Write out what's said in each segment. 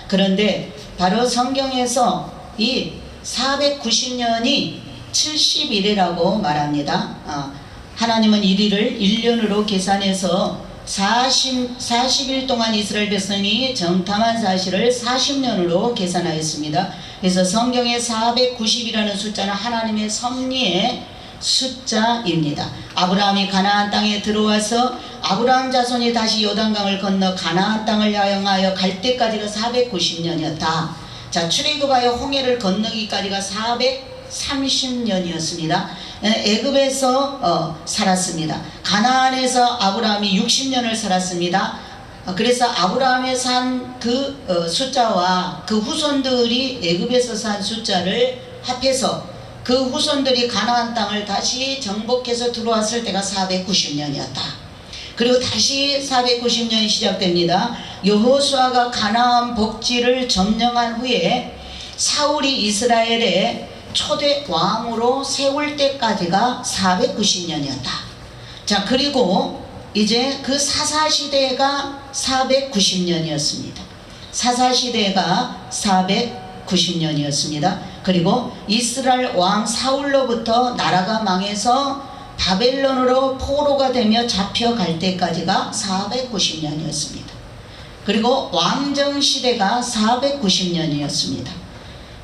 그런데 바로 성경에서 이 490년이 70일이라고 말합니다. 하나님은 이리를 1년으로 계산해서 40일 동안 이스라엘 백성이 정탐한 사실을 40년으로 계산하였습니다. 그래서 성경의 490이라는 숫자는 하나님의 섭리의 숫자입니다. 아브라함이 가나안 땅에 들어와서 아브라함 자손이 다시 요단강을 건너 가나안 땅을 향하여 갈 때까지가 490년이었다. 자, 출애굽하여 홍해를 건너기까지가 430년이었습니다. 애굽에서 살았습니다. 가나안에서 아브라함이 60년을 살았습니다. 그래서 아브라함이 산 그 숫자와 그 후손들이 애굽에서 산 숫자를 합해서 그 후손들이 가나안 땅을 다시 정복해서 들어왔을 때가 490년이었다. 그리고 다시 490년이 시작됩니다. 여호수아가 가나안 복지를 점령한 후에 사울이 이스라엘의 초대 왕으로 세울 때까지가 490년이었다. 자, 그리고 이제 그 사사시대가 490년이었습니다. 사사시대가 490년이었습니다. 그리고 이스라엘 왕 사울로부터 나라가 망해서 바벨론으로 포로가 되며 잡혀갈 때까지가 490년이었습니다. 그리고 왕정시대가 490년이었습니다.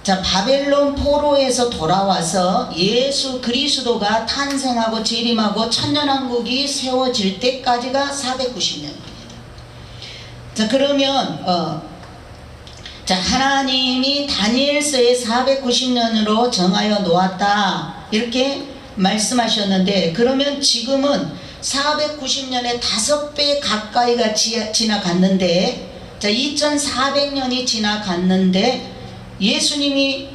자, 바벨론 포로에서 돌아와서 예수 그리스도가 탄생하고 재림하고 천년왕국이 세워질 때까지가 490년입니다. 자, 그러면 자, 하나님이 다니엘서에 490년으로 정하여 놓았다 이렇게 말씀하셨는데, 그러면 지금은 490년에 5배 가까이가 지나갔는데, 자, 2400년이 지나갔는데 예수님이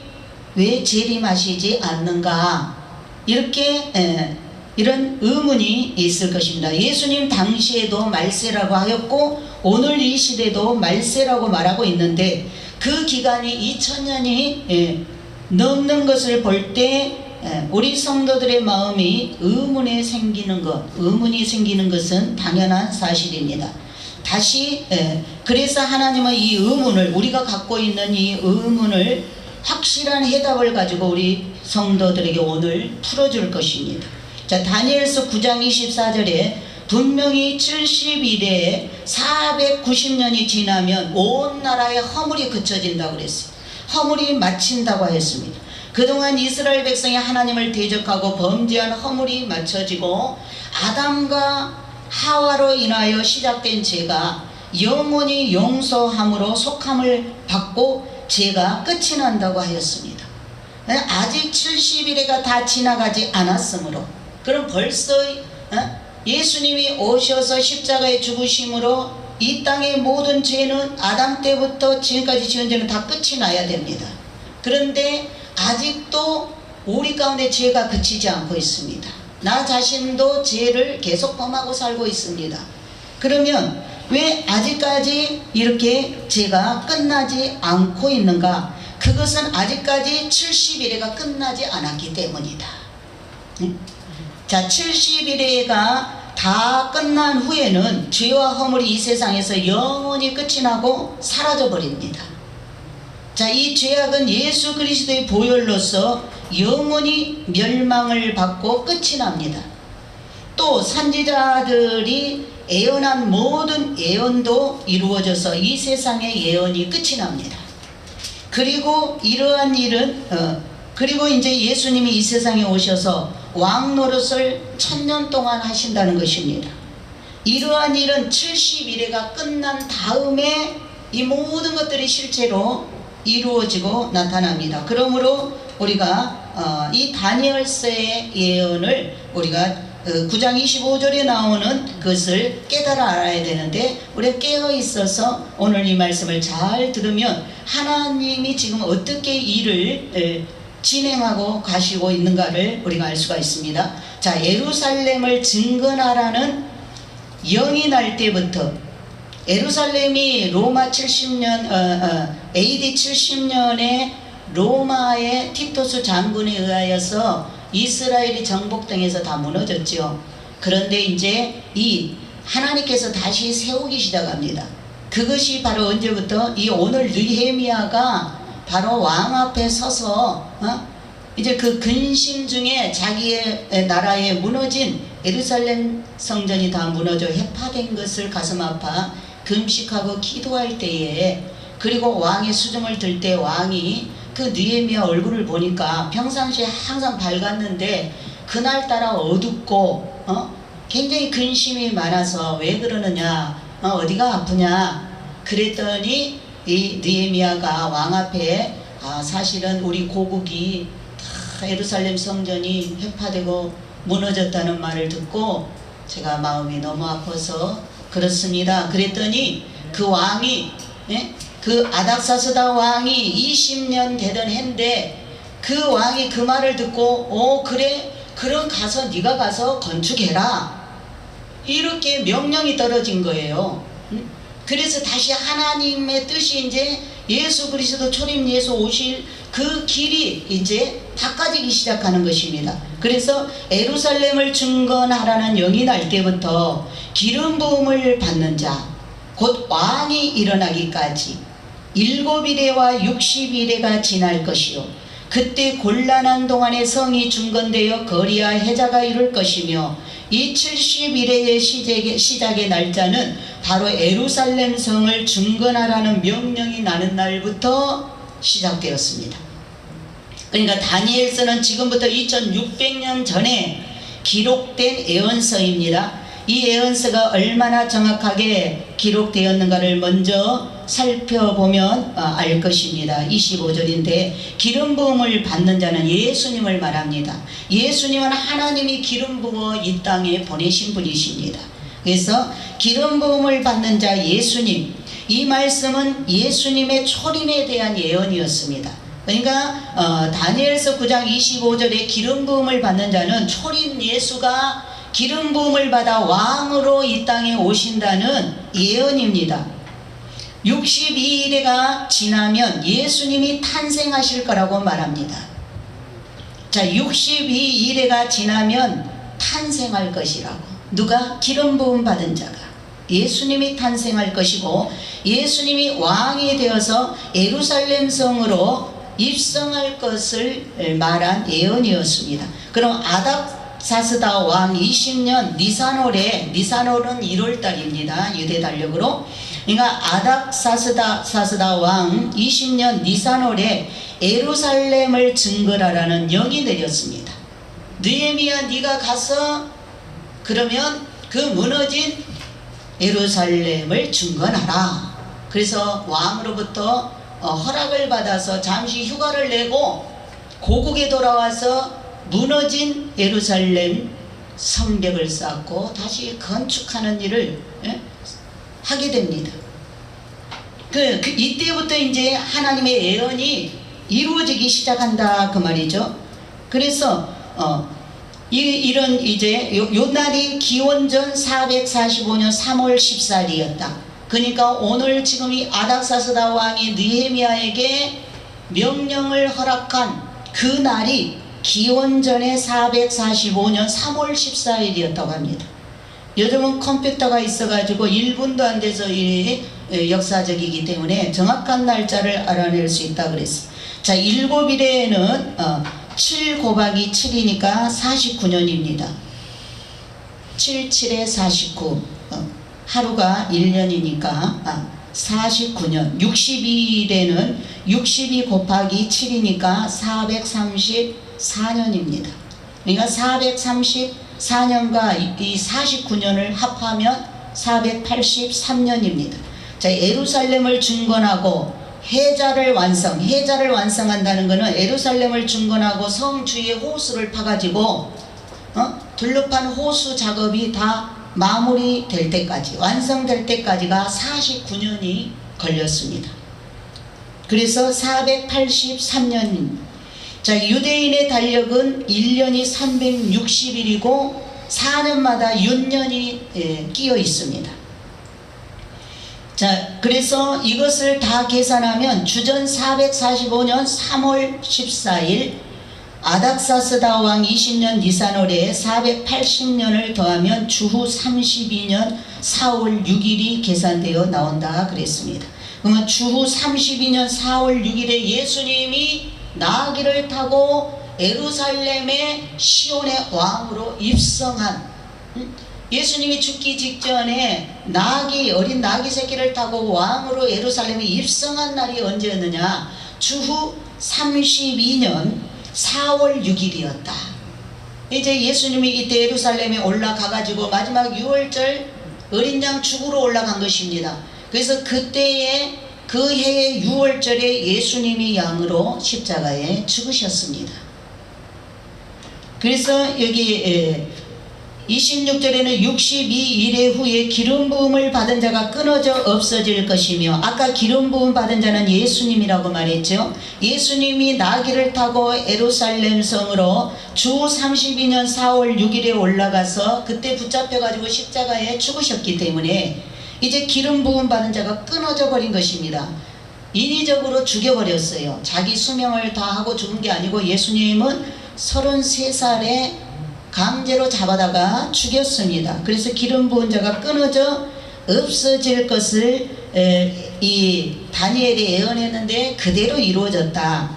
왜 재림하시지 않는가, 이렇게 이런 의문이 있을 것입니다. 예수님 당시에도 말세라고 하였고 오늘 이 시대도 말세라고 말하고 있는데, 그 기간이 2000년이 넘는 것을 볼 때 우리 성도들의 마음이 의문이 생기는 것은 당연한 사실입니다. 다시 그래서 하나님은 이 의문을, 우리가 갖고 있는 이 의문을 확실한 해답을 가지고 우리 성도들에게 오늘 풀어줄 것입니다. 자, 다니엘서 9장 24절에 분명히 70일에 490년이 지나면 온 나라의 허물이 그쳐진다고 그랬어요. 허물이 마친다고 하였습니다. 그동안 이스라엘 백성이 하나님을 대적하고 범죄한 허물이 맞춰지고 아담과 하와로 인하여 시작된 죄가 영원히 용서함으로 속함을 받고 죄가 끝이 난다고 하였습니다. 아직 70일에가 다 지나가지 않았으므로, 그럼 벌써 예수님이 오셔서 십자가에 죽으심으로 이 땅의 모든 죄는 아담 때부터 지금까지 지은 죄는 다 끝이 나야 됩니다. 그런데 아직도 우리 가운데 죄가 그치지 않고 있습니다. 나 자신도 죄를 계속 범하고 살고 있습니다. 그러면 왜 아직까지 이렇게 죄가 끝나지 않고 있는가? 그것은 아직까지 70일에가 끝나지 않았기 때문이다. 자, 70일에가 다 끝난 후에는 죄와 허물이 이 세상에서 영원히 끝이 나고 사라져 버립니다. 자, 이 죄악은 예수 그리스도의 보혈로서 영원히 멸망을 받고 끝이 납니다. 또 선지자들이 예언한 모든 예언도 이루어져서 이 세상의 예언이 끝이 납니다. 그리고 이러한 일은 그리고 이제 예수님이 이 세상에 오셔서 왕 노릇을 1000년 동안 하신다는 것입니다. 이러한 일은 70일에가 끝난 다음에 이 모든 것들이 실제로 이루어지고 나타납니다. 그러므로 우리가 이 다니엘서의 예언을 우리가 9장 25절에 나오는 것을 깨달아 알아야 되는데, 우리가 깨어 있어서 오늘 이 말씀을 잘 들으면 하나님이 지금 어떻게 일을 진행하고 가시고 있는가를 우리가 알 수가 있습니다. 자, 예루살렘을 증건하라는 영이 날 때부터, 예루살렘이 로마 70년 AD 70년에 로마의 티토스 장군에 의하여서 이스라엘이 정복당해서 다 무너졌죠. 그런데 이제 이 하나님께서 다시 세우기 시작합니다. 그것이 바로 언제부터 이 오늘 느헤미야가 바로 왕 앞에 서서 이제 그 근심 중에 자기의 나라에 무너진 예루살렘 성전이 다 무너져 해파된 것을 가슴 아파 금식하고 기도할 때에, 그리고 왕의 수종을 들 때 왕이 그 느헤미야 얼굴을 보니까 평상시에 항상 밝았는데 그날따라 어둡고 굉장히 근심이 많아서 왜 그러느냐, 어디가 아프냐 그랬더니 이 느헤미야가 왕 앞에 사실은 우리 고국이 다 예루살렘 성전이 회파되고 무너졌다는 말을 듣고 제가 마음이 너무 아파서 그렇습니다. 그랬더니 그 왕이 그 아닥사스다 왕이 20년 되던 해인데 그 왕이 그 말을 듣고 그래 그럼 가서 네가 가서 건축해라 이렇게 명령이 떨어진 거예요. 그래서 다시 하나님의 뜻이 이제 예수 그리스도 초림 예수 오실 그 길이 이제 바꿔지기 시작하는 것입니다. 그래서 예루살렘을 증건하라는 영이 날 때부터 기름 부음을 받는 자 곧 왕이 일어나기까지 7일에와 60일에가 지날 것이요 그때 곤란한 동안에 성이 중건되어 거리와 해자가 이룰 것이며 이 70일의 시작의 날짜는 바로 예루살렘 성을 중건하라는 명령이 나는 날부터 시작되었습니다. 그러니까 다니엘서는 지금부터 2600년 전에 기록된 예언서입니다. 이 예언서가 얼마나 정확하게 기록되었는가를 먼저 살펴보면 알 것입니다. 25절인데 기름 부음을 받는 자는 예수님을 말합니다. 예수님은 하나님이 기름 부어 이 땅에 보내신 분이십니다. 그래서 기름 부음을 받는 자 예수님, 이 말씀은 예수님의 초림에 대한 예언이었습니다. 그러니까 다니엘서 9장 25절에 기름 부음을 받는 자는 초림 예수가 기름 부음을 받아 왕으로 이 땅에 오신다는 예언입니다. 62일에가 지나면 예수님이 탄생하실 거라고 말합니다. 자, 62일에가 지나면 탄생할 것이라고. 누가? 기름 부음 받은 자가. 예수님이 탄생할 것이고 예수님이 왕이 되어서 예루살렘 성으로 입성할 것을 말한 예언이었습니다. 그럼 아닥사스다 왕 20년 니산월에, 니산월은 1월달입니다. 유대 달력으로. 그러니까 아닥사스다 왕 20년 니산월에 예루살렘을 증거하라는 영이 내렸습니다. 느헤미야 네가 가서 그러면 그 무너진 예루살렘을 증거하라. 그래서 왕으로부터 허락을 받아서 잠시 휴가를 내고 고국에 돌아와서 무너진 예루살렘 성벽을 쌓고 다시 건축하는 일을 하게 됩니다. 이때부터 이제 하나님의 예언이 이루어지기 시작한다 그 말이죠. 그래서 이런 이제 요 날이 기원전 445년 3월 14일이었다. 그러니까 오늘 지금 이 아닥사스다 왕이 느헤미야에게 명령을 허락한 그 날이 기원전의 445년 3월 14일이었다고 합니다. 요즘은 컴퓨터가 있어가지고 1분도 안 돼서 이 역사적이기 때문에 정확한 날짜를 알아낼 수 있다 그랬어요. 자, 7일에는 7 곱하기 7이니까 49년입니다. 7, 7에 49. 하루가 1년이니까 49년. 62일에는 62 곱하기 7이니까 434년입니다. 그러니까 434년과 이 49년을 합하면 483년입니다. 자, 예루살렘을 중건하고 해자를 완성한다는 것은 예루살렘을 중건하고 성 주위에 호수를 파가지고 둘러판 호수 작업이 다 마무리될 때까지, 완성될 때까지가 49년이 걸렸습니다. 그래서 483년. 자, 유대인의 달력은 1년이 360일이고 4년마다 6년이 끼어 있습니다. 자, 그래서 이것을 다 계산하면 주전 445년 3월 14일 아닥사스다 왕 20년 니산월에 480년을 더하면 주후 32년 4월 6일이 계산되어 나온다 그랬습니다. 그러면 주후 32년 4월 6일에 예수님이 나귀를 타고 예루살렘의 시온의 왕으로 입성한, 예수님이 죽기 직전에 어린 나귀 새끼를 타고 왕으로 예루살렘에 입성한 날이 언제였느냐? 주후 32년 4월 6일이었다. 이제 예수님이 이때 예루살렘에 올라가가지고 마지막 6월절 어린 양 죽으러 올라간 것입니다. 그래서 그때에 그 해의 6월절에 예수님이 양으로 십자가에 죽으셨습니다. 그래서 여기 26절에는 62일의 후에 기름 부음을 받은 자가 끊어져 없어질 것이며, 아까 기름 부음 받은 자는 예수님이라고 말했죠. 예수님이 나귀를 타고 예루살렘 성으로 주 32년 4월 6일에 올라가서 그때 붙잡혀 가지고 십자가에 죽으셨기 때문에 이제 기름 부음 받은 자가 끊어져 버린 것입니다. 인위적으로 죽여버렸어요. 자기 수명을 다하고 죽은 게 아니고 예수님은 33살에 강제로 잡아다가 죽였습니다. 그래서 기름 부은 자가 끊어져 없어질 것을 이 다니엘이 예언했는데 그대로 이루어졌다.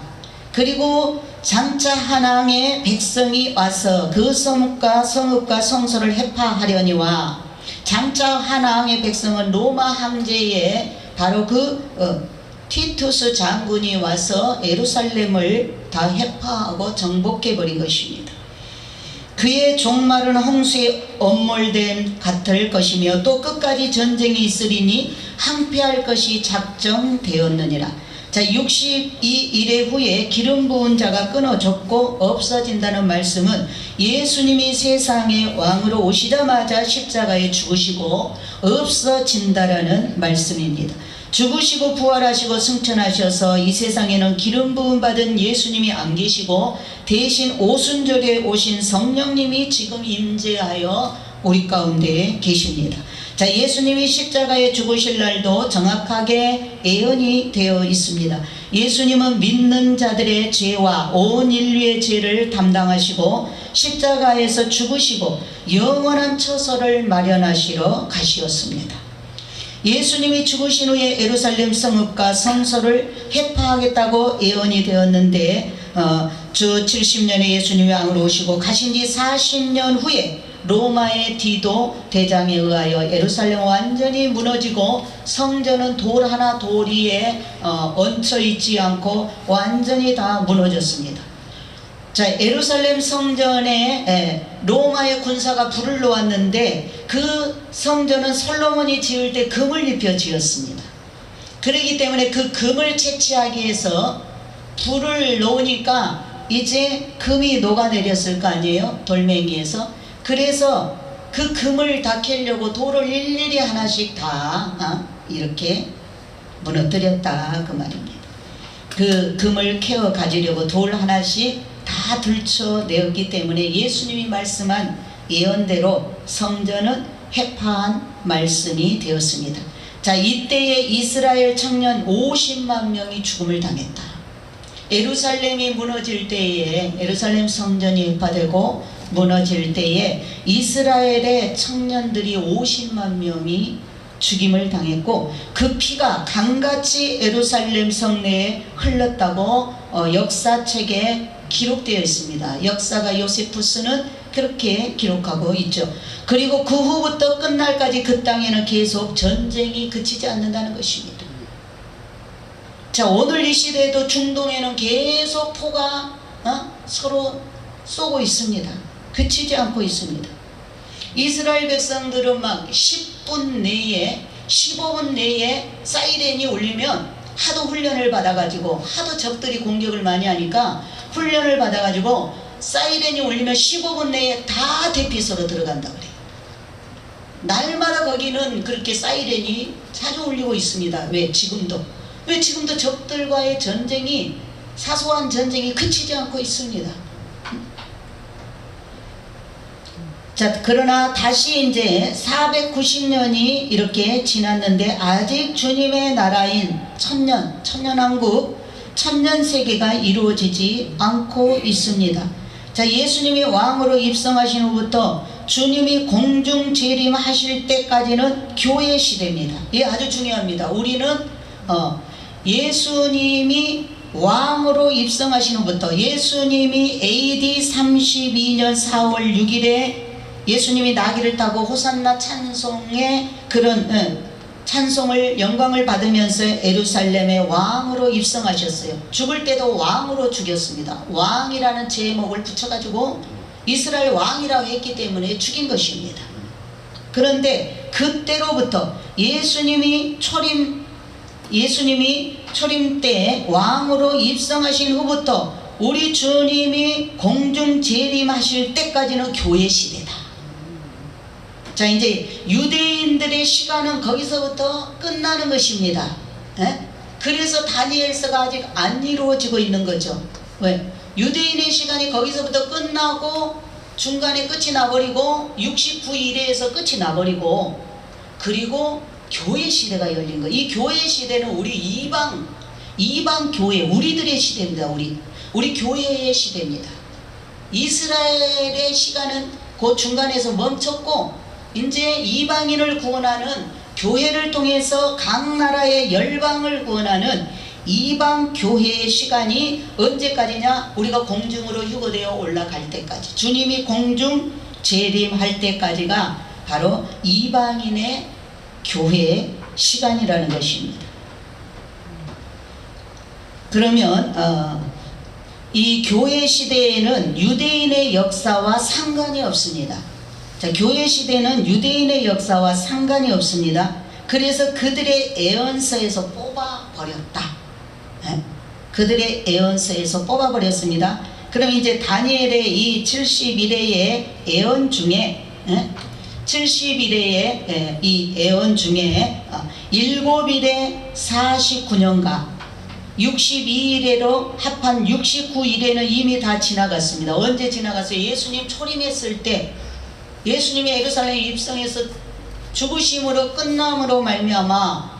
그리고 장차 한왕의 백성이 와서 그 성읍과 성소를 해파하려니와, 장차 한왕의 백성은 로마 황제의 바로 티투스 장군이 와서 예루살렘을 다 해파하고 정복해버린 것입니다. 그의 종말은 홍수의 엄몰됨 같을 것이며 또 끝까지 전쟁이 있으리니 항폐할 것이 작정되었느니라. 자, 62일의 후에 기름 부은 자가 끊어졌고 없어진다는 말씀은 예수님이 세상의 왕으로 오시자마자 십자가에 죽으시고 없어진다라는 말씀입니다. 죽으시고 부활하시고 승천하셔서 이 세상에는 기름 부음 받은 예수님이 안 계시고 대신 오순절에 오신 성령님이 지금 임재하여 우리 가운데 계십니다. 자, 예수님이 십자가에 죽으실 날도 정확하게 예언이 되어 있습니다. 예수님은 믿는 자들의 죄와 온 인류의 죄를 담당하시고 십자가에서 죽으시고 영원한 처소를 마련하시러 가시었습니다. 예수님이 죽으신 후에 예루살렘 성읍과 성소를 해파하겠다고 예언이 되었는데 주 70년에 예수님이 왕으로 오시고 가신 뒤 40년 후에 로마의 디도 대장에 의하여 예루살렘은 완전히 무너지고 성전은 돌 하나 돌 위에 얹혀 있지 않고 완전히 다 무너졌습니다. 자, 예루살렘 성전에 로마의 군사가 불을 놓았는데 그 성전은 솔로몬이 지을 때 금을 입혀 지었습니다. 그렇기 때문에 그 금을 채취하기 위해서 불을 놓으니까 이제 금이 녹아내렸을 거 아니에요? 돌멩이에서. 그래서 그 금을 다 캐려고 돌을 일일이 하나씩 다 이렇게 무너뜨렸다 그 말입니다. 그 금을 캐어 가지려고 돌 하나씩 다 들춰내었기 때문에 예수님이 말씀한 예언대로 성전은 해파한 말씀이 되었습니다. 자, 이때에 이스라엘 청년 50만 명이 죽음을 당했다. 예루살렘이 무너질 때에, 예루살렘 성전이 해파되고 무너질 때에 이스라엘의 청년들이 50만 명이 죽임을 당했고 그 피가 강같이 예루살렘 성내에 흘렀다고 역사책에 기록되어 있습니다. 역사가 요세푸스는 그렇게 기록하고 있죠. 그리고 그 후부터 끝날까지 그 땅에는 계속 전쟁이 그치지 않는다는 것입니다. 자, 오늘 이 시대에도 중동에는 계속 포가 서로 쏘고 있습니다. 그치지 않고 있습니다. 이스라엘 백성들은 막 10분 내에 15분 내에 사이렌이 울리면 하도 훈련을 받아가지고 하도 적들이 공격을 많이 하니까 훈련을 받아가지고 사이렌이 울리면 15분 내에 다 대피소로 들어간다 그래요. 날마다 거기는 그렇게 사이렌이 자주 울리고 있습니다. 왜 지금도 적들과의 전쟁이, 사소한 전쟁이 그치지 않고 있습니다. 자, 그러나 다시 이제 490년이 이렇게 지났는데 아직 주님의 나라인 천년왕국 천년세계가 이루어지지 않고 있습니다. 자, 예수님이 왕으로 입성하신 후부터 주님이 공중 재림하실 때까지는 교회 시대입니다. 이게 아주 중요합니다. 우리는 예수님이 왕으로 입성하신 후부터, 예수님이 AD 32년 4월 6일에 예수님이 나귀를 타고 호산나 찬송의 그런 찬송을 영광을 받으면서 예루살렘의 왕으로 입성하셨어요. 죽을 때도 왕으로 죽였습니다. 왕이라는 제목을 붙여가지고 이스라엘 왕이라고 했기 때문에 죽인 것입니다. 그런데 그때로부터 예수님이 초림 때 왕으로 입성하신 후부터 우리 주님이 공중 재림하실 때까지는 교회 시대다. 자, 이제 유대인들의 시간은 거기서부터 끝나는 것입니다. 그래서 다니엘서가 아직 안 이루어지고 있는 거죠. 왜? 유대인의 시간이 거기서부터 끝나고 중간에 끝이 나버리고 69일에서 끝이 나버리고, 그리고 교회 시대가 열린 거예요. 이 교회 시대는 우리 이방 교회, 우리들의 시대입니다. 우리 교회의 시대입니다. 이스라엘의 시간은 그 중간에서 멈췄고, 이제 이방인을 구원하는, 교회를 통해서 각 나라의 열방을 구원하는 이방 교회의 시간이 언제까지냐? 우리가 공중으로 휴거되어 올라갈 때까지, 주님이 공중 재림할 때까지가 바로 이방인의 교회의 시간이라는 것입니다. 그러면 이 교회 시대에는 유대인의 역사와 상관이 없습니다. 자, 교회 시대는 유대인의 역사와 상관이 없습니다. 그래서 그들의 예언서에서 뽑아버렸다. 그들의 예언서에서 뽑아버렸습니다. 그럼 이제 다니엘의 이 71회의 예언 중에 71회의 이 예언 중에 7일에 49년과 62일에로 합한 69일에는 이미 다 지나갔습니다. 언제 지나갔어요? 예수님 초림했을 때, 예수님이 예루살렘에 입성해서 죽으심으로 끝남으로 말미암아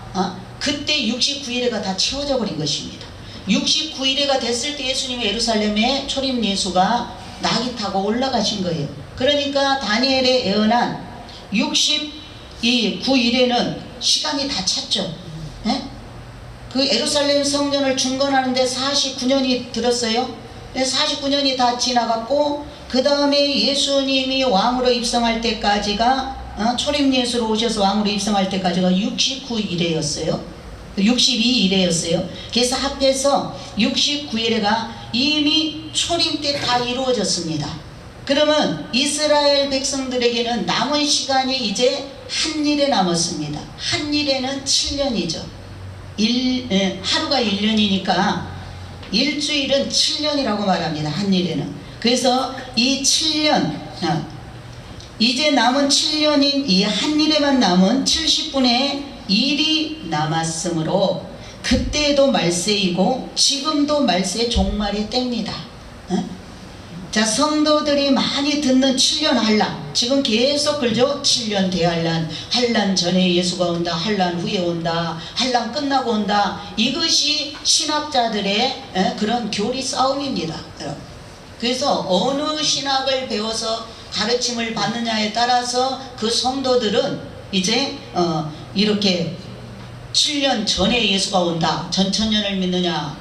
그때 69일에가 다 채워져 버린 것입니다. 69일에가 됐을 때 예수님이 예루살렘에 초림 예수가 나귀 타고 올라가신 거예요. 그러니까 다니엘의 예언한 69일에는 시간이 다 찼죠. 그 예루살렘 성전을 중건하는데 49년이 들었어요. 49년이 다 지나갔고, 그 다음에 예수님이 왕으로 입성할 때까지가 초림 예수로 오셔서 왕으로 입성할 때까지가 69일에였어요. 62일에였어요. 그래서 합해서 69일에가 이미 초림 때 다 이루어졌습니다. 그러면 이스라엘 백성들에게는 남은 시간이 이제 한 일에 남았습니다. 한 일에는 7년이죠. 하루가 1년이니까 일주일은 7년이라고 말합니다. 한 일에는. 그래서 이 7년, 이제 남은 7년인 이 한 일에만 남은 70분의 1이 남았으므로 그때도 말세이고 지금도 말세의 종말이 뗍니다. 자, 성도들이 많이 듣는 7년 한란, 지금 계속 그러죠. 7년 대한란, 한란 전에 예수가 온다, 한란 후에 온다, 한란 끝나고 온다. 이것이 신학자들의 그런 교리 싸움입니다. 그래서 어느 신학을 배워서 가르침을 받느냐에 따라서 그 성도들은 이제 이렇게 7년 전에 예수가 온다, 전천년을 믿느냐,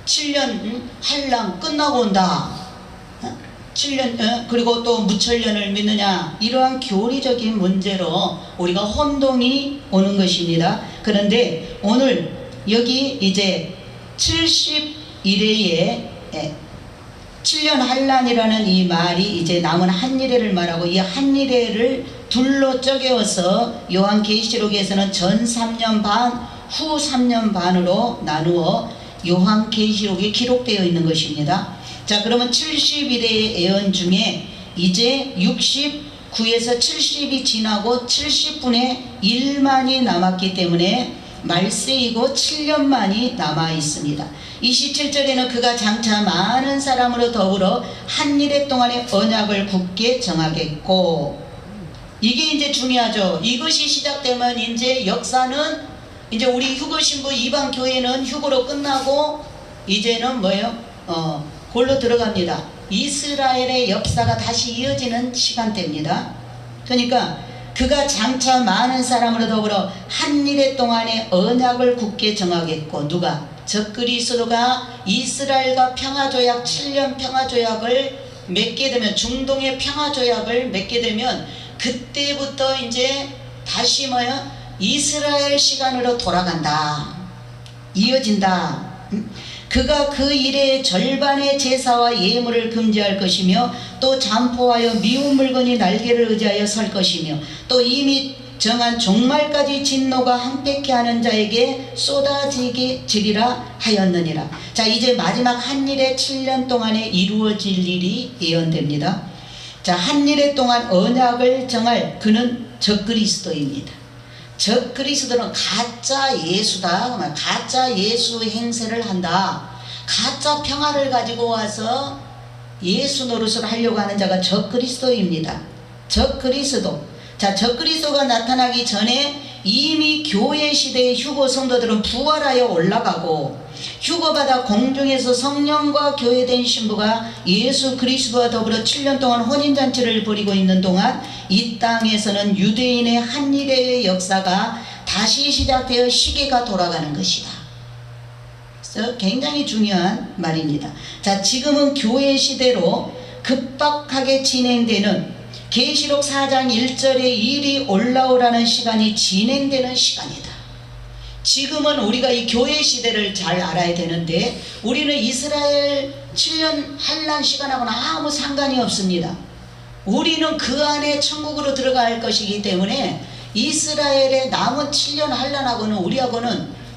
7년 한란 끝나고 온다, 7년 그리고 또 무천년을 믿느냐, 이러한 교리적인 문제로 우리가 혼동이 오는 것입니다. 그런데 오늘 여기 이제 71회에 7년 한란이라는 이 말이 이제 남은 한일회를 말하고, 이 한일회를 둘로 쪼개어서 요한계시록에서는 전 3년 반, 후 3년 반으로 나누어 요한계시록에 기록되어 있는 것입니다. 자, 그러면 71회의 예언 중에 이제 69에서 70이 지나고 70분의 1만이 남았기 때문에 말세이고 7년만이 남아 있습니다. 27절에는 그가 장차 많은 사람으로 더불어 한 일해 동안의 언약을 굳게 정하겠고, 이게 이제 중요하죠. 이것이 시작되면 이제 역사는, 이제 우리 휴거 신부 이방 교회는 휴거로 끝나고 이제는 뭐예요? 골로 들어갑니다. 이스라엘의 역사가 다시 이어지는 시간대입니다. 그러니까 그가 장차 많은 사람으로 더불어 한 일해 동안의 언약을 굳게 정하겠고, 누가? 적그리스도가 이스라엘과 평화조약 7년 평화조약을 맺게 되면, 중동의 평화조약을 맺게 되면 그때부터 이제 다시 뭐야? 이스라엘 시간으로 돌아간다. 이어진다. 그가 그 일의 절반의 제사와 예물을 금지할 것이며, 또 잠포하여 미운 물건이 날개를 의지하여 설 것이며, 또 이미 정한 종말까지 진노가 항백케 하는 자에게 쏟아지리라 하였느니라. 자, 이제 마지막 한 일의 7년 동안에 이루어질 일이 예언됩니다. 자, 한 일의 동안 언약을 정할 그는 적그리스도입니다. 적그리스도는 가짜 예수다. 가짜 예수 행세를 한다. 가짜 평화를 가지고 와서 예수 노릇을 하려고 하는 자가 적그리스도입니다. 적그리스도. 자, 적그리스도가 나타나기 전에 이미 교회 시대의 휴거 성도들은 부활하여 올라가고, 휴거받아 공중에서 성령과 교회된 신부가 예수 그리스도와 더불어 7년 동안 혼인잔치를 벌이고 있는 동안 이 땅에서는 유대인의 한 일의 역사가 다시 시작되어 시계가 돌아가는 것이다. 그래서 굉장히 중요한 말입니다. 자, 지금은 교회 시대로 급박하게 진행되는 계시록 4장 1절에 일이 올라오라는 시간이 진행되는 시간이다. 지금은 우리가 이 교회 시대를 잘 알아야 되는데, 우리는 이스라엘 7년 환난 시간하고는 아무 상관이 없습니다. 우리는 그 안에 천국으로 들어갈 것이기 때문에 이스라엘의 남은 7년 환난하고는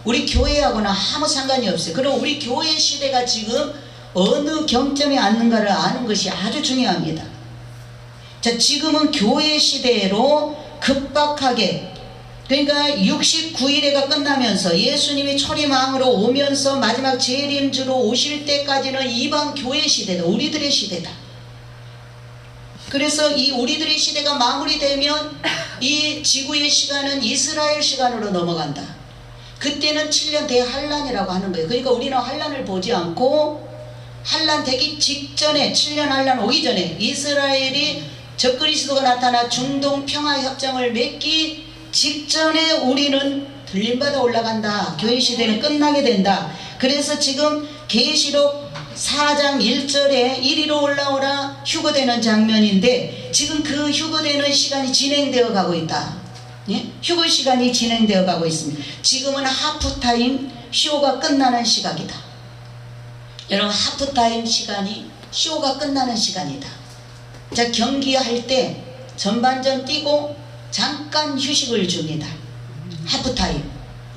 우리 교회하고는 아무 상관이 없어요. 그럼 우리 교회 시대가 지금 어느 경점에 앉는가를 아는 것이 아주 중요합니다. 자, 지금은 교회 시대로 급박하게, 그러니까 69일회가 끝나면서 예수님이 초림왕으로 오면서 마지막 재림주로 오실 때까지는 이방 교회 시대다. 우리들의 시대다. 그래서 이 우리들의 시대가 마무리되면 이 지구의 시간은 이스라엘 시간으로 넘어간다. 그때는 7년 대환란이라고 하는 거예요. 그러니까 우리는 환란을 보지 않고, 환란 되기 직전에, 7년 환란 오기 전에 이스라엘이 적그리스도가 나타나 중동 평화협정을 맺기 직전에 우리는 들림받아 올라간다. 교회 시대는 끝나게 된다. 그래서 지금 계시록 4장 1절에 이리로 올라오라 휴거되는 장면인데, 지금 그 휴거되는 시간이 진행되어 가고 있다. 예? 휴거 시간이 진행되어 가고 있습니다. 지금은 하프타임 쇼가 끝나는 시각이다. 여러분, 하프타임 시간이 쇼가 끝나는 시간이다. 자, 경기할 때 전반전 뛰고 잠깐 휴식을 줍니다. 하프타임.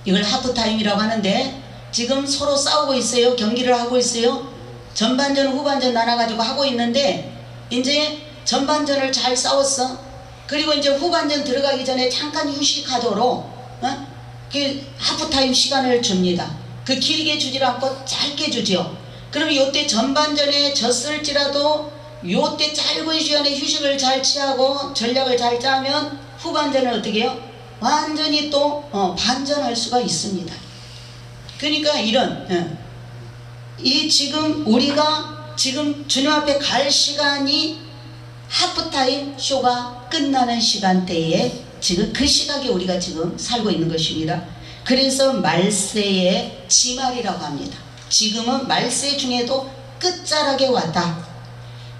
이걸 하프타임이라고 하는데, 지금 서로 싸우고 있어요. 경기를 하고 있어요. 전반전 후반전 나눠가지고 하고 있는데, 이제 전반전을 잘 싸웠어. 그리고 이제 후반전 들어가기 전에 잠깐 휴식하도록 그 하프타임 시간을 줍니다. 그 길게 주질 않고 짧게 주죠. 그럼 요때 전반전에 졌을지라도 요때 짧은 시간에 휴식을 잘 취하고 전략을 잘 짜면 후반전을 어떻게 해요? 완전히 또 반전할 수가 있습니다. 그러니까 이런 이 지금 우리가 지금 주님 앞에 갈 시간이 하프타임 쇼가 끝나는 시간대에 지금 그 시각에 우리가 지금 살고 있는 것입니다. 그래서 말세의 지말이라고 합니다. 지금은 말세 중에도 끝자락에 왔다.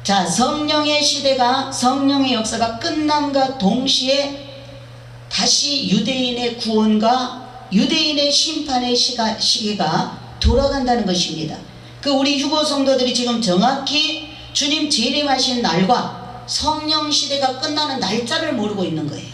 자, 성령의 시대가, 성령의 역사가 끝남과 동시에 다시 유대인의 구원과 유대인의 심판의 시기가 돌아간다는 것입니다. 그 우리 휴거 성도들이 지금 정확히 주님 재림하신 날과 성령 시대가 끝나는 날짜를 모르고 있는 거예요.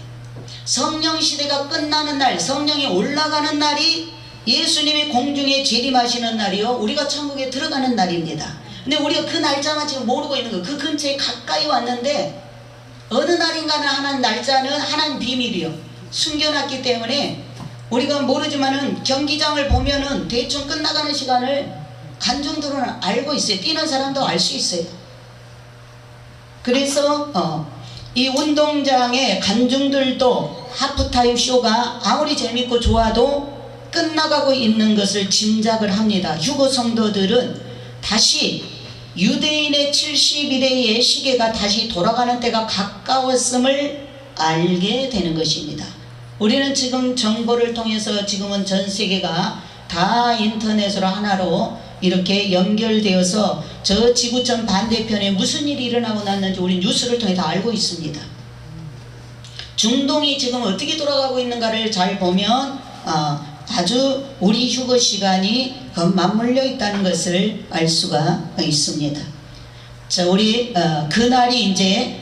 성령 시대가 끝나는 날, 성령이 올라가는 날이 예수님이 공중에 재림하시는 날이요, 우리가 천국에 들어가는 날입니다. 근데 우리가 그 날짜만 지금 모르고 있는 거예요. 그 근처에 가까이 왔는데 어느 날인가는 하나님 날짜는 하나님 비밀이요, 숨겨놨기 때문에 우리가 모르지만은 경기장을 보면은 대충 끝나가는 시간을 관중들은 알고 있어요. 뛰는 사람도 알 수 있어요. 그래서 이 운동장의 관중들도 하프타임 쇼가 아무리 재밌고 좋아도 끝나가고 있는 것을 짐작을 합니다. 휴거 성도들은 다시 유대인의 70일의 시계가 다시 돌아가는 때가 가까웠음을 알게 되는 것입니다. 우리는 지금 정보를 통해서 지금은 전 세계가 다 인터넷으로 하나로 이렇게 연결되어서 저 지구촌 반대편에 무슨 일이 일어나고 났는지 우리 뉴스를 통해 다 알고 있습니다. 중동이 지금 어떻게 돌아가고 있는가를 잘 보면 아주 우리 휴거 시간이 맞물려 있다는 것을 알 수가 있습니다. 자, 우리 그날이 이제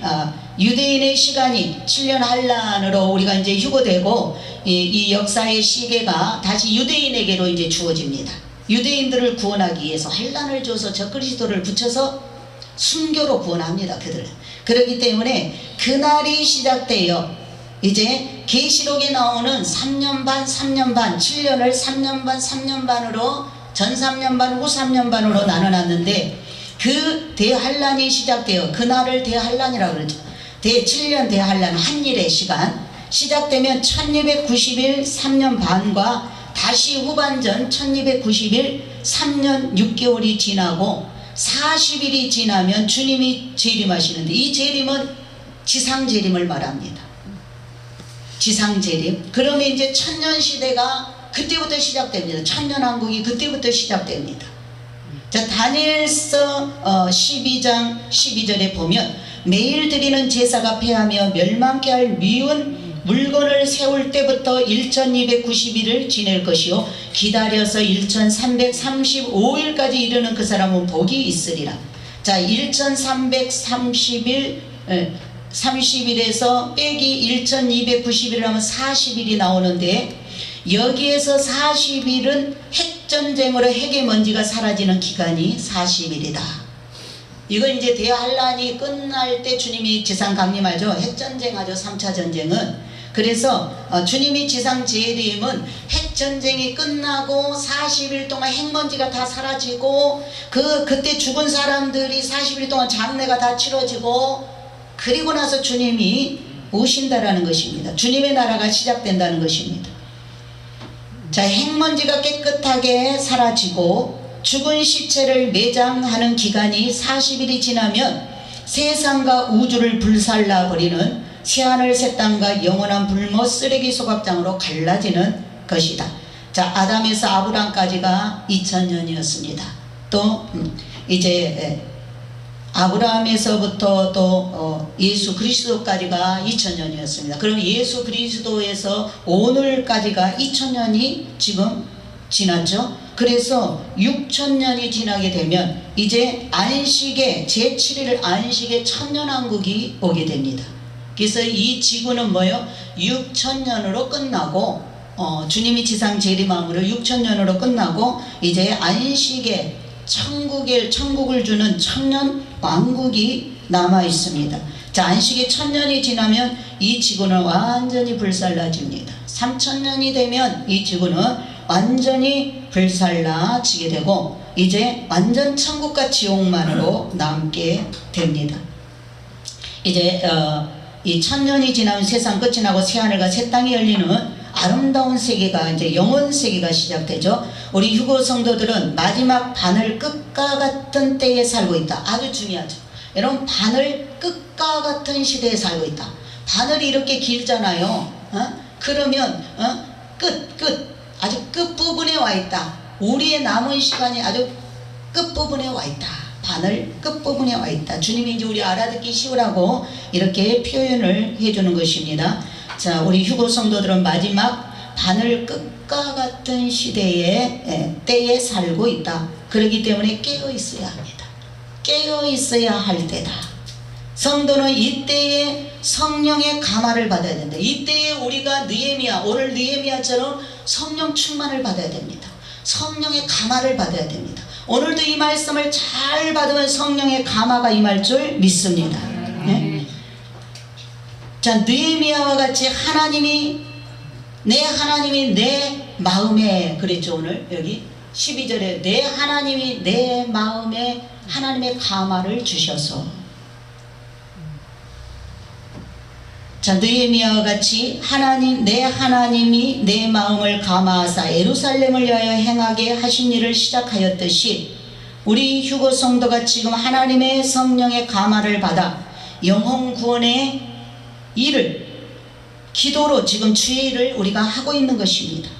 유대인의 시간이 7년 한란으로 우리가 이제 휴거되고 이 역사의 시계가 다시 유대인에게로 이제 주어집니다. 유대인들을 구원하기 위해서 한란을 줘서 저 그리스도를 붙여서 순교로 구원합니다. 그들은. 그렇기 때문에 그날이 시작되어 이제 계시록에 나오는 3년 반 3년 반 7년을 3년 반 3년 반으로 전 3년 반 후 3년 반으로 나눠놨는데 그 대한란이 시작되어 그날을 대한란이라고 그러죠. 대7년 대한란 한일의 시간 시작되면 1290일 3년 반과 다시 후반전 1290일 3년 6개월이 지나고 40일이 지나면 주님이 재림하시는데 이 재림은 지상재림을 말합니다. 지상재림. 그러면 이제 천년시대가 그때부터 시작됩니다. 천년왕국이 그때부터 시작됩니다. 자, 다니엘서 12장 12절에 보면 매일 드리는 제사가 패하며 멸망케 할 미운 물건을 세울 때부터 1290일을 지낼 것이요 기다려서 1335일까지 이르는 그 사람은 복이 있으리라. 자, 1330일에서 빼기 1290일을 하면 40일이 나오는데 여기에서 40일은 핵전쟁으로 핵의 먼지가 사라지는 기간이 40일이다. 이건 이제 대한란이 끝날 때 주님이 지상 강림하죠. 핵전쟁하죠. 3차 전쟁은. 그래서 주님이 지상 재림은 핵전쟁이 끝나고 40일 동안 핵먼지가 다 사라지고 그때 죽은 사람들이 40일 동안 장례가 다 치러지고 그리고 나서 주님이 오신다라는 것입니다. 주님의 나라가 시작된다는 것입니다. 자, 핵먼지가 깨끗하게 사라지고 죽은 시체를 매장하는 기간이 40일이 지나면 세상과 우주를 불살라 버리는 새하늘 새 땅과 영원한 불못 쓰레기 소각장으로 갈라지는 것이다. 자, 아담에서 아브람까지가 2000년이었습니다. 또 이제 아브라함에서부터 또 예수 그리스도까지가 2000년이었습니다. 그럼 예수 그리스도에서 오늘까지가 2000년이 지금 지났죠. 그래서 6000년이 지나게 되면 이제 안식의 제7일 안식의 천년왕국이 오게 됩니다. 그래서 이 지구는 뭐요? 6000년으로 끝나고 주님이 지상 재림함으로 6000년으로 끝나고 이제 안식의 천국을 주는 천년 왕국이 남아 있습니다. 자, 안식의 1000년이 지나면 이 지구는 완전히 불살라집니다. 3000년이 되면 이 지구는 완전히 불살라지게 되고 이제 완전 천국과 지옥만으로 남게 됩니다. 이제 이 1000년이 지나면 세상 끝이 나고 새하늘과 새 땅이 열리는 아름다운 세계가 이제 영원 세계가 시작되죠. 우리 휴거 성도들은 마지막 바늘 끝과 같은 때에 살고 있다. 아주 중요하죠. 여러분, 바늘 끝과 같은 시대에 살고 있다. 바늘이 이렇게 길잖아요. 그러면 아주 끝부분에 와 있다. 우리의 남은 시간이 아주 끝부분에 와 있다. 바늘 끝부분에 와 있다. 주님이 이제 우리 알아듣기 쉬우라고 이렇게 표현을 해주는 것입니다. 자, 우리 휴거 성도들은 마지막 바늘 끝과 같은 시대에 때에 살고 있다. 그렇기 때문에 깨어 있어야 합니다. 깨어 있어야 할 때다. 성도는 이때에 성령의 감화를 받아야 된다. 이때에 우리가 오늘 느헤미야처럼 성령 충만을 받아야 됩니다. 성령의 감화를 받아야 됩니다. 오늘도 이 말씀을 잘 받으면 성령의 감화가 임할 줄 믿습니다. 네? 자, 느헤미야와 같이 하나님이 내 마음에 그랬죠. 오늘 여기 12절에 내 하나님이 내 마음에 하나님의 감화를 주셔서 자, 느헤미야와 같이 하나님, 내 하나님이 내 마음을 감화하사 예루살렘을 위하여 행하게 하신 일을 시작하였듯이 우리 휴거 성도가 지금 하나님의 성령의 감화를 받아 영혼 구원의 일을 기도로 지금 주의 일을 우리가 하고 있는 것입니다.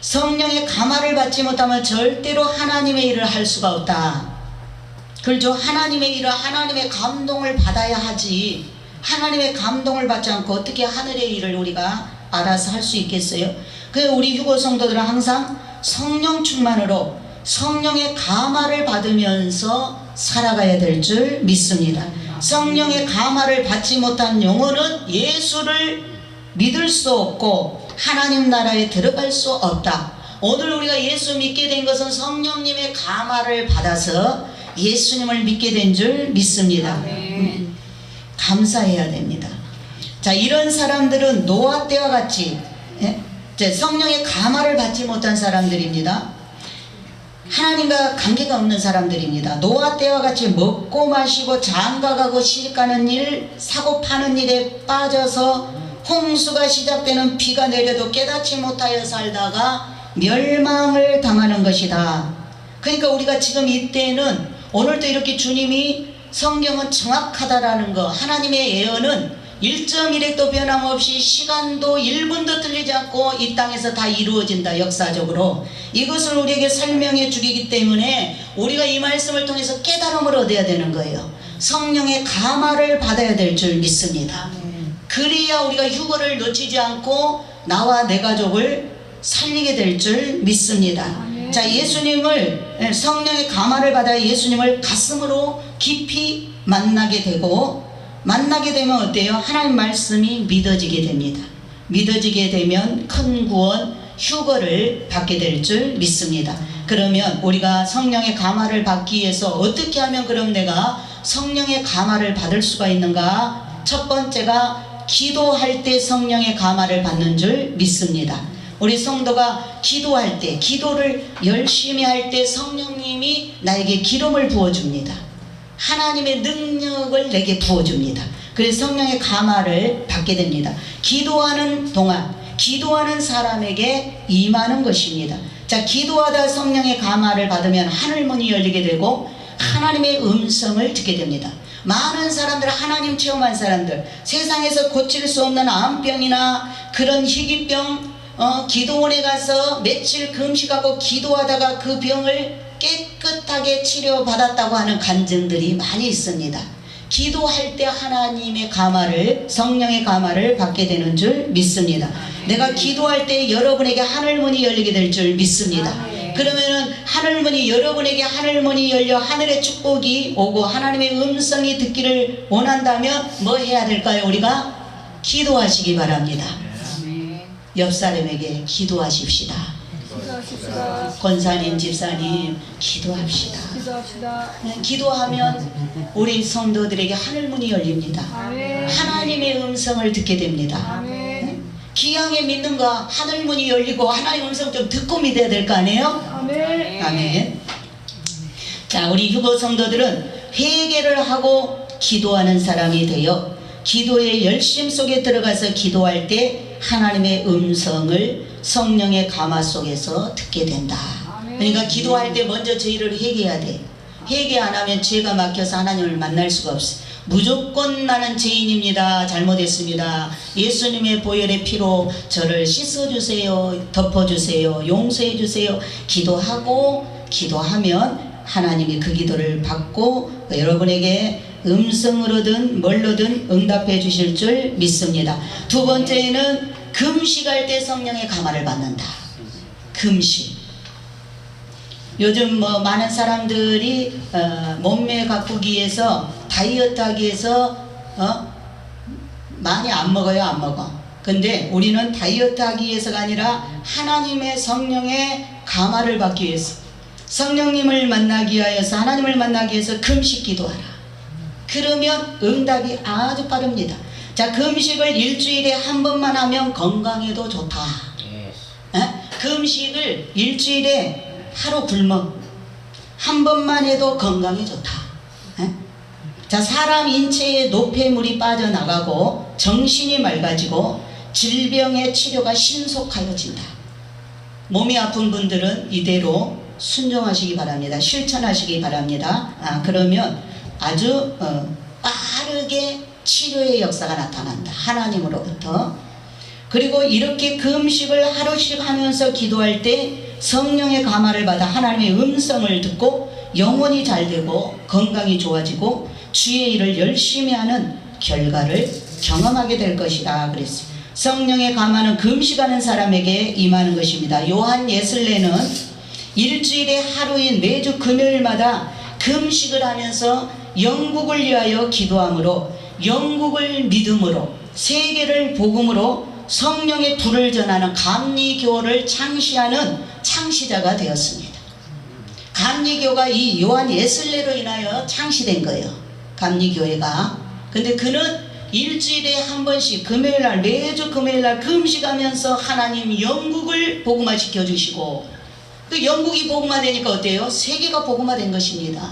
성령의 감화를 받지 못하면 절대로 하나님의 일을 할 수가 없다. 그렇죠? 하나님의 일을 하나님의 감동을 받아야 하지, 하나님의 감동을 받지 않고 어떻게 하늘의 일을 우리가 알아서 할 수 있겠어요? 그래서 우리 휴거 성도들은 항상 성령 충만으로 성령의 감화를 받으면서 살아가야 될 줄 믿습니다. 성령의 감화를 받지 못한 영혼은 예수를 믿을 수 없고 하나님 나라에 들어갈 수 없다. 오늘 우리가 예수 믿게 된 것은 성령님의 감화를 받아서 예수님을 믿게 된 줄 믿습니다. 감사해야 됩니다. 자, 이런 사람들은 노아 때와 같이 성령의 감화를 받지 못한 사람들입니다. 하나님과 관계가 없는 사람들입니다. 노아 때와 같이 먹고 마시고 장가가고 시집가는 일, 사고 파는 일에 빠져서 홍수가 시작되는 비가 내려도 깨닫지 못하여 살다가 멸망을 당하는 것이다. 그러니까 우리가 지금 이때는 오늘도 이렇게 주님이 성경은 정확하다라는 거, 하나님의 예언은 1.1획도 변함없이 시간도 1분도 틀리지 않고 이 땅에서 다 이루어진다. 역사적으로 이것을 우리에게 설명해 주기 때문에 우리가 이 말씀을 통해서 깨달음을 얻어야 되는 거예요. 성령의 감화를 받아야 될 줄 믿습니다. 그래야 우리가 휴거를 놓치지 않고 나와 내 가족을 살리게 될 줄 믿습니다. 자, 예수님을, 성령의 감화를 받아 예수님을 가슴으로 깊이 만나게 되고, 만나게 되면 어때요? 하나님 말씀이 믿어지게 됩니다. 믿어지게 되면 큰 구원, 휴거를 받게 될 줄 믿습니다. 그러면 우리가 성령의 감화를 받기 위해서 어떻게 하면 그럼 내가 성령의 감화를 받을 수가 있는가? 첫 번째가 기도할 때 성령의 감화를 받는 줄 믿습니다. 우리 성도가 기도할 때, 기도를 열심히 할 때 성령님이 나에게 기름을 부어줍니다. 하나님의 능력을 내게 부어줍니다. 그래서 성령의 감화를 받게 됩니다. 기도하는 동안 기도하는 사람에게 임하는 것입니다. 자, 기도하다 성령의 감화를 받으면 하늘문이 열리게 되고 하나님의 음성을 듣게 됩니다. 많은 사람들, 하나님 체험한 사람들, 세상에서 고칠 수 없는 암병이나 그런 희귀병, 기도원에 가서 며칠 금식하고 기도하다가 그 병을 깨끗하게 치료받았다고 하는 간증들이 많이 있습니다. 기도할 때 하나님의 감화를, 성령의 감화를 받게 되는 줄 믿습니다. 내가 기도할 때 여러분에게 하늘문이 열리게 될 줄 믿습니다. 그러면은 하늘문이, 여러분에게 하늘문이 열려 하늘의 축복이 오고 하나님의 음성이 듣기를 원한다면 뭐 해야 될까요? 우리가 기도하시기 바랍니다. 옆 사람에게 기도하십시다. 권사님, 집사님, 기도합시다. 기도하면 우리 성도들에게 하늘문이 열립니다. 하나님의 음성을 듣게 됩니다. 기왕에 믿는 거 하늘문이 열리고 하나님의 음성 좀 듣고 믿어야 될 거 아니에요? 아멘. 자, 우리 휴거 성도들은 회개를 하고 기도하는 사람이 되어 기도의 열심 속에 들어가서 기도할 때 하나님의 음성을 성령의 감화 속에서 듣게 된다. 그러니까 기도할 때 먼저 저희를 회개해야 돼. 회개 안 하면 죄가 막혀서 하나님을 만날 수가 없어요. 무조건 나는 죄인입니다. 잘못했습니다. 예수님의 보혈의 피로 저를 씻어주세요. 덮어주세요. 용서해주세요. 기도하고 기도하면 하나님이 그 기도를 받고 여러분에게 음성으로든 뭘로든 응답해 주실 줄 믿습니다. 두 번째는 금식할 때 성령의 감화를 받는다. 금식. 요즘 뭐 많은 사람들이 몸매 가꾸기 위해서, 다이어트 하기 위해서 많이 안 먹어요. 안 먹어. 근데 우리는 다이어트 하기 위해서가 아니라 하나님의 성령의 감화를 받기 위해서, 성령님을 만나기 위하여서, 하나님을 만나기 위해서 금식 기도하라. 그러면 응답이 아주 빠릅니다. 자, 금식을 일주일에 한 번만 하면 건강에도 좋다. 금식을 일주일에 하루 굶어 한 번만 해도 건강에 좋다. 자, 사람 인체에 노폐물이 빠져나가고 정신이 맑아지고 질병의 치료가 신속하여진다. 몸이 아픈 분들은 이대로 순종하시기 바랍니다. 실천하시기 바랍니다. 그러면 아주 빠르게 치료의 역사가 나타난다. 하나님으로부터. 그리고 이렇게 금식을 하루씩 하면서 기도할 때 성령의 감화를 받아 하나님의 음성을 듣고 영혼이 잘되고 건강이 좋아지고 주의 일을 열심히 하는 결과를 경험하게 될 것이다 그랬어요. 성령의 감화는 금식하는 사람에게 임하는 것입니다. 요한 예슬레는 일주일에 하루인 매주 금요일마다 금식을 하면서 영국을 위하여 기도함으로, 영국을 믿음으로, 세계를 복음으로 성령의 불을 전하는 감리교를 창시하는 창시자가 되었습니다. 감리교가 이 요한 예슬레로 인하여 창시된 거예요. 감리교회가. 근데 그는 일주일에 한 번씩 금요일날, 매주 금요일날 금식하면서 하나님 영국을 복음화 시켜주시고, 그 영국이 복음화되니까 어때요? 세계가 복음화된 것입니다.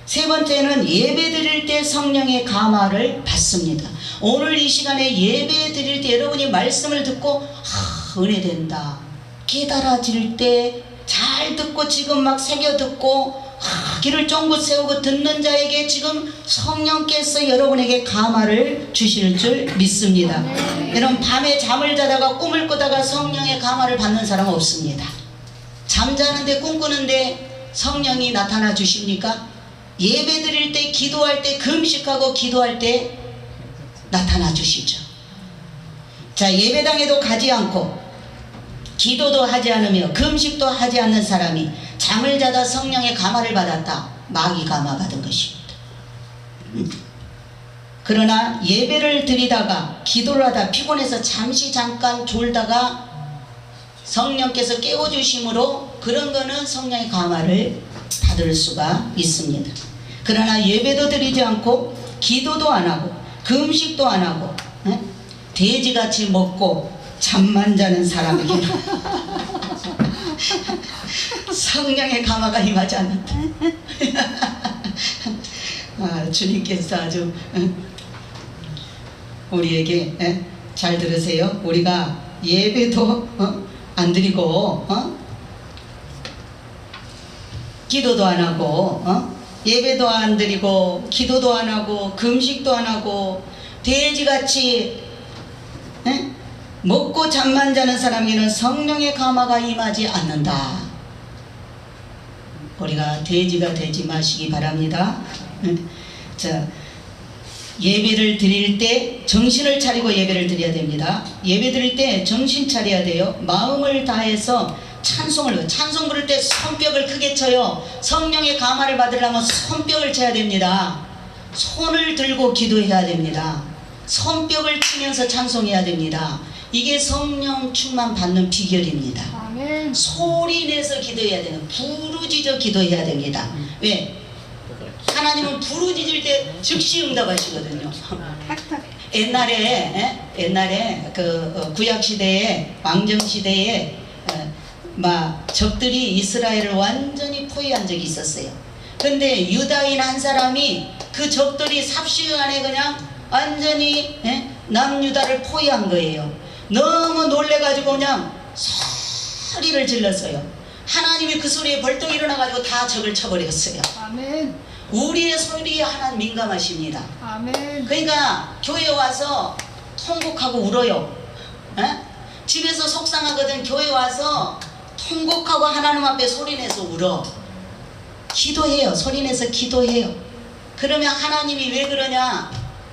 세 번째는 예배 드릴 때 성령의 감화를 받습니다. 오늘 이 시간에 예배 드릴 때 여러분이 말씀을 듣고 은혜 된다, 깨달아질 때 잘 듣고 지금 막 새겨 듣고 귀를 쫑긋 세우고 듣는 자에게 지금 성령께서 여러분에게 감화를 주실 줄 믿습니다. 여러분 밤에 잠을 자다가 꿈을 꾸다가 성령의 감화를 받는 사람 없습니다. 잠자는데 꿈꾸는데 성령이 나타나 주십니까? 예배 드릴 때, 기도할 때, 금식하고 기도할 때 나타나 주시죠. 자, 예배당에도 가지 않고 기도도 하지 않으며 금식도 하지 않는 사람이 잠을 자다 성령의 감화를 받았다. 마귀 감화 받은 것입니다. 그러나 예배를 드리다가 기도를 하다 피곤해서 잠시 잠깐 졸다가 성령께서 깨워주심으로 그런 거는 성령의 감화를 받을 수가 있습니다. 그러나 예배도 드리지 않고 기도도 안 하고 금식도 안 하고 돼지같이 먹고 잠만 자는 사람에게는 성령의 감화가 임하지 않는다. 주님께서 아주 우리에게 잘 들으세요. 우리가 예배도 안 드리고 기도도 안 하고 예배도 안 드리고 기도도 안 하고 금식도 안 하고 돼지같이 먹고 잠만 자는 사람에게는 성령의 감화가 임하지 않는다. 우리가 돼지가 되지 마시기 바랍니다. 자, 예배를 드릴 때 정신을 차리고 예배를 드려야 됩니다. 예배 드릴 때 정신 차려야 돼요. 마음을 다해서 찬송 부를 때 손뼉을 크게 쳐요. 성령의 감화를 받으려면 손뼉을 쳐야 됩니다. 손을 들고 기도해야 됩니다. 손뼉을 치면서 찬송해야 됩니다. 이게 성령 충만 받는 비결입니다. 아멘. 소리 내서 기도해야 되는, 부르짖어 기도해야 됩니다. 왜? 하나님은 부르짖을 때 즉시 응답하시거든요. 옛날에 그 구약 시대에, 왕정 시대에 막 적들이 이스라엘을 완전히 포위한 적이 있었어요. 근데 유다인 한 사람이 그 적들이 삽시간에 그냥 완전히 남유다를 포위한 거예요. 너무 놀래가지고 그냥 소리를 질렀어요. 하나님이 그 소리에 벌떡 일어나가지고 다 적을 쳐버렸어요. 아멘. 우리의 소리에 하나님 민감하십니다. 아멘. 그러니까 교회 와서 통곡하고 울어요. 집에서 속상하거든. 교회 와서 통곡하고 하나님 앞에 소리내서 울어. 기도해요. 소리내서 기도해요. 그러면 하나님이 왜 그러냐?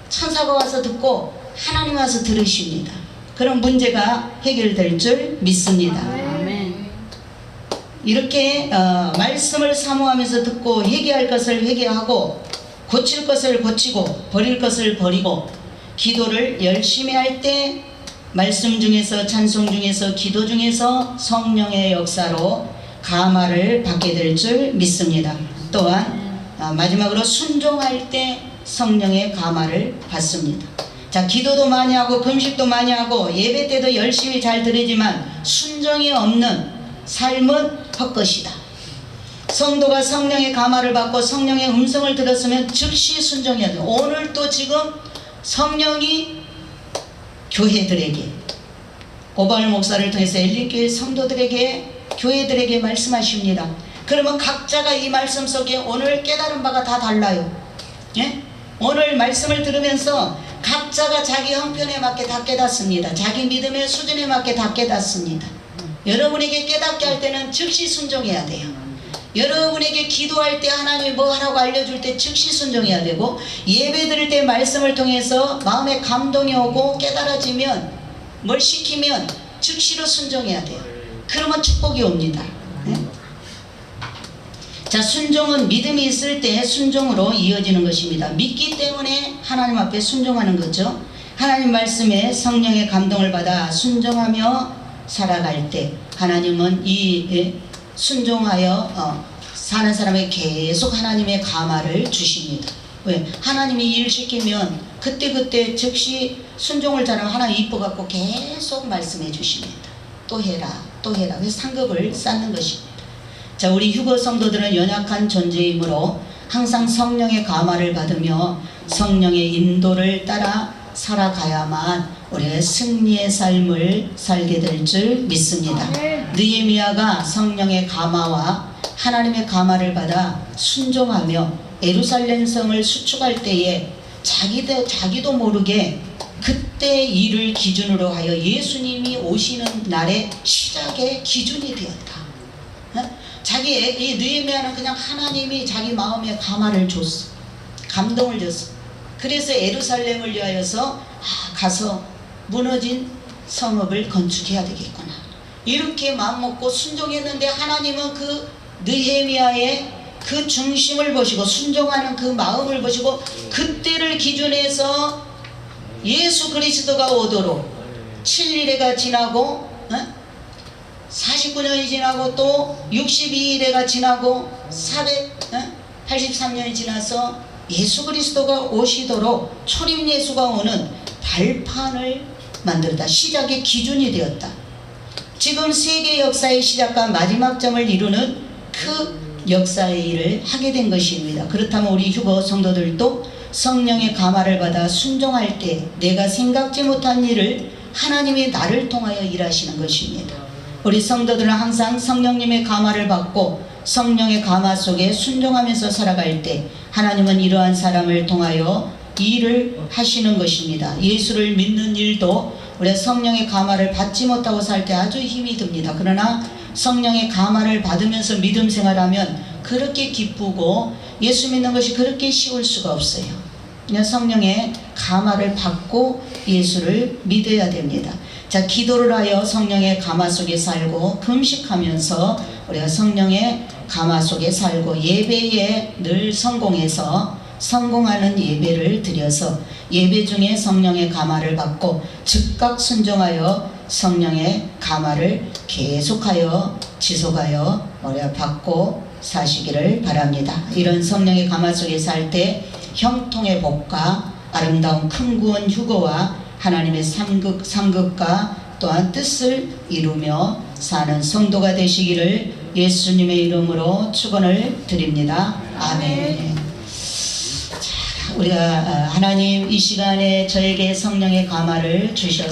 천사가 와서 듣고 하나님 와서 들으십니다. 그런 문제가 해결될 줄 믿습니다. 아멘. 이렇게 말씀을 사모하면서 듣고 회개할 것을 회개하고 고칠 것을 고치고 버릴 것을 버리고 기도를 열심히 할 때 말씀 중에서 찬송 중에서 기도 중에서 성령의 역사로 감화를 받게 될 줄 믿습니다. 또한 마지막으로 순종할 때 성령의 감화를 받습니다. 자, 기도도 많이 하고 금식도 많이 하고 예배 때도 열심히 잘 드리지만 순종이 없는 삶은 헛것이다. 성도가 성령의 감화를 받고 성령의 음성을 들었으면 즉시 순종해야 돼요. 오늘 또 지금 성령이 교회들에게, 오바울 목사를 통해서 엘린교회 성도들에게, 교회들에게 말씀하십니다. 그러면 각자가 이 말씀 속에 오늘 깨달은 바가 다 달라요. 예? 오늘 말씀을 들으면서 각자가 자기 형편에 맞게 다 깨닫습니다. 자기 믿음의 수준에 맞게 다 깨닫습니다. 여러분에게 깨닫게 할 때는 즉시 순종해야 돼요. 여러분에게 기도할 때 하나님이 뭐 하라고 알려줄 때 즉시 순종해야 되고, 예배 드릴 때 말씀을 통해서 마음에 감동이 오고 깨달아지면, 뭘 시키면 즉시로 순종해야 돼요. 그러면 축복이 옵니다. 네? 자, 순종은 믿음이 있을 때 순종으로 이어지는 것입니다. 믿기 때문에 하나님 앞에 순종하는 거죠. 하나님 말씀에 성령의 감동을 받아 순종하며 살아갈 때 하나님은 이 순종하여 사는 사람에게 계속 하나님의 감화를 주십니다. 왜? 하나님이 일 시키면 그때그때 즉시 순종을 잘하면 하나님 이뻐갖고 계속 말씀해 주십니다. 또 해라, 또 해라. 그래서 상급을 쌓는 것입니다. 자, 우리 휴거 성도들은 연약한 존재이므로 항상 성령의 감화를 받으며 성령의 인도를 따라 살아가야만 우리의 승리의 삶을 살게 될 줄 믿습니다. 느헤미야가 성령의 감화와 하나님의 감화를 받아 순종하며 예루살렘 성을 수축할 때에 자기도 모르게 그때 일을 기준으로 하여 예수님이 오시는 날의 시작의 기준이 되었다. 이 느헤미야는 그냥 하나님이 자기 마음에 감화를 줬어. 감동을 줬어. 그래서 예루살렘을 위하여서 가서 무너진 성읍을 건축해야 되겠구나, 이렇게 마음먹고 순종했는데, 하나님은 그 느헤미야의 그 중심을 보시고 순종하는 그 마음을 보시고 그때를 기준해서 예수 그리스도가 오도록 7일에가 지나고 49년이 지나고 또 62일에가 지나고 483년이 지나서 예수 그리스도가 오시도록 초림 예수가 오는 발판을 만들었다. 시작의 기준이 되었다. 지금 세계 역사의 시작과 마지막 점을 이루는 그 역사의 일을 하게 된 것입니다. 그렇다면 우리 휴거 성도들도 성령의 감화를 받아 순종할 때 내가 생각지 못한 일을 하나님이 나를 통하여 일하시는 것입니다. 우리 성도들은 항상 성령님의 감화를 받고 성령의 감화 속에 순종하면서 살아갈 때 하나님은 이러한 사람을 통하여 일을 하시는 것입니다. 예수를 믿는 일도 우리가 성령의 감화를 받지 못하고 살 때 아주 힘이 듭니다. 그러나 성령의 감화를 받으면서 믿음 생활하면 그렇게 기쁘고 예수 믿는 것이 그렇게 쉬울 수가 없어요. 그냥 성령의 감화를 받고 예수를 믿어야 됩니다. 자, 기도를 하여 성령의 감화 속에 살고 금식하면서 우리가 성령의 감화 속에 살고 예배에 늘 성공하는 예배를 드려서 예배 중에 성령의 감화를 받고 즉각 순종하여 성령의 감화를 계속하여 지속하여 우리가 받고 사시기를 바랍니다. 이런 성령의 감화 속에 살 때 형통의 복과 아름다운 큰 구원 휴거와 하나님의 상급과 또한 뜻을 이루며 사는 성도가 되시기를 예수님의 이름으로 축원을 드립니다. 아멘. 자, 우리가 하나님 이 시간에 저에게 성령의 감화를 주셔서